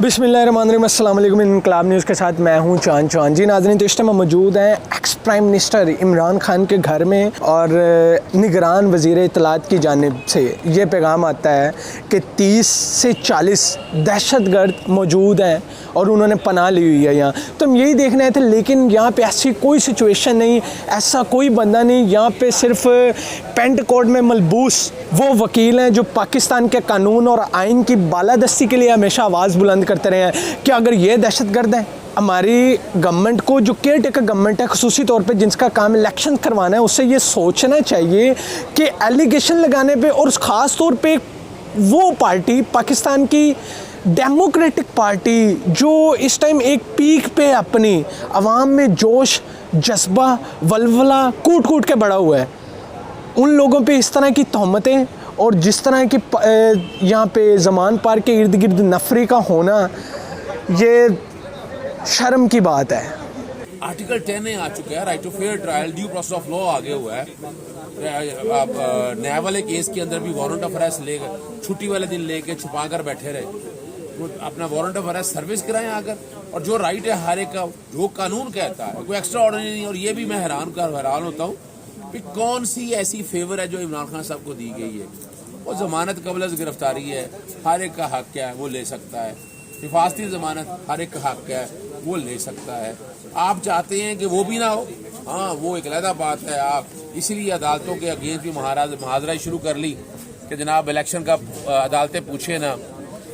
बिस्मिल्लाहिर्रहमानिर्रहीम, अस्सलाम वालेकुम। इनकलाब न्यूज़ के साथ मैं हूं चांद जी। नाज़रीन, तो इस टाइम मौजूद हैं ex prime minister Imran Khan के घर में और निगरान वज़ीर इत्तलात की जानिब से ये पैगाम आता है कि 30 से 40 दहशतगर्द मौजूद हैं और उन्होंने पनाह ली हुई है यहाँ। तो हम यही देखने आए थे, लेकिन यहाँ पे ऐसी कोई सिचुएशन नहीं, ऐसा कोई बंदा नहीं। यहाँ पे सिर्फ पेंट कोड में मलबूस वो वकील हैं जो पाकिस्तान के कानून और आइन की बालादस्ती के लिए हमेशा आवाज़ बुलंद करते रहे हैं कि अगर ये दहशतगर्द हैं, हमारी गवर्नमेंट को, जो केयर टेकर गवर्नमेंट है ख़ुसूसी तौर पे जिसका काम इलेक्शन करवाना है, उससे ये सोचना चाहिए कि एलिगेशन लगाने पे, और ख़ास तौर पे वो पार्टी, पाकिस्तान की डेमोक्रेटिक पार्टी जो इस टाइम एक पीक पे अपनी आवाम में जोश, जज्बा, वलवला कूट कूट के बढ़ा हुआ है, उन लोगों पे इस तरह की तहमतें और जिस तरह की यहाँ पे ज़मान पार्क के इर्द गिर्द नफरी का होना, ये शर्म की बात है। आर्टिकल 10 आ चुका है, right to fair trial, due process of law आगे हुआ है। नया वाले केस के अंदर भी वारंट ऑफ अरेस्ट लेकर छुट्टी वाले दिन लेके छुपा कर बैठे रहे, तो अपना वारंट ऑफ अरेस्ट सर्विस कराएं आकर। और जो राइट है हर एक का, जो कानून कहता है, कोई एक्स्ट्रा ऑर्डिनरी नहीं। और ये भी मैं हैरान होता हूँ कि कौन सी ऐसी फेवर है जो इमरान खान साहब को दी गई है। वो जमानत कबल गिरफ्तारी है, हर एक का हक है, वो ले सकता है। हिफाजती जमानत हर एक का हक है, वो ले सकता है। आप चाहते हैं कि वो भी ना हो, हाँ, वो एक अलग बात है। आप इसलिए अदालतों के अगेंस्ट भी मुहाजरा शुरू कर ली कि जनाब इलेक्शन का अदालतें पूछे ना,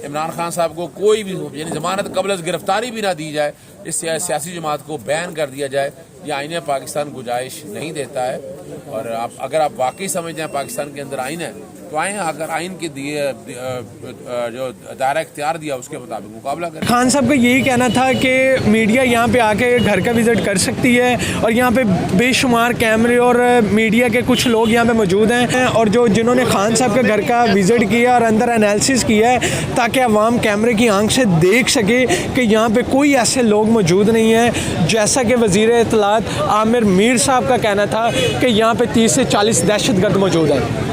इमरान खान साहब को कोई भी, यानी जमानत कबल गिरफ्तारी भी ना दी जाए, इस सियासी जमात को बैन कर दिया जाए। ये आईन पाकिस्तान गुंजाइश नहीं देता है। और अगर आप वाकई समझते हैं पाकिस्तान के अंदर आईन है, तो आए अगर आइन के दिए जो दायरा इख्तियार दिया उसके मुताबिक मुकाबला करें। खान साहब का यही कहना था कि मीडिया यहाँ पे आके घर का विज़िट कर सकती है और यहाँ पे बेशुमार कैमरे और मीडिया के कुछ लोग यहाँ पे मौजूद हैं, और जो जिन्होंने खान साहब के घर का विज़िट किया और अंदर एनालिसिस किया है, ताकि अवाम कैमरे की आंख से देख सके कि यहाँ पे कोई ऐसे लोग मौजूद नहीं हैं। जैसा कि वज़ीर इत्तलात आमिर मीर साहब का कहना था कि यहाँ पे 30 से 40 दहशतगर्द मौजूद हैं।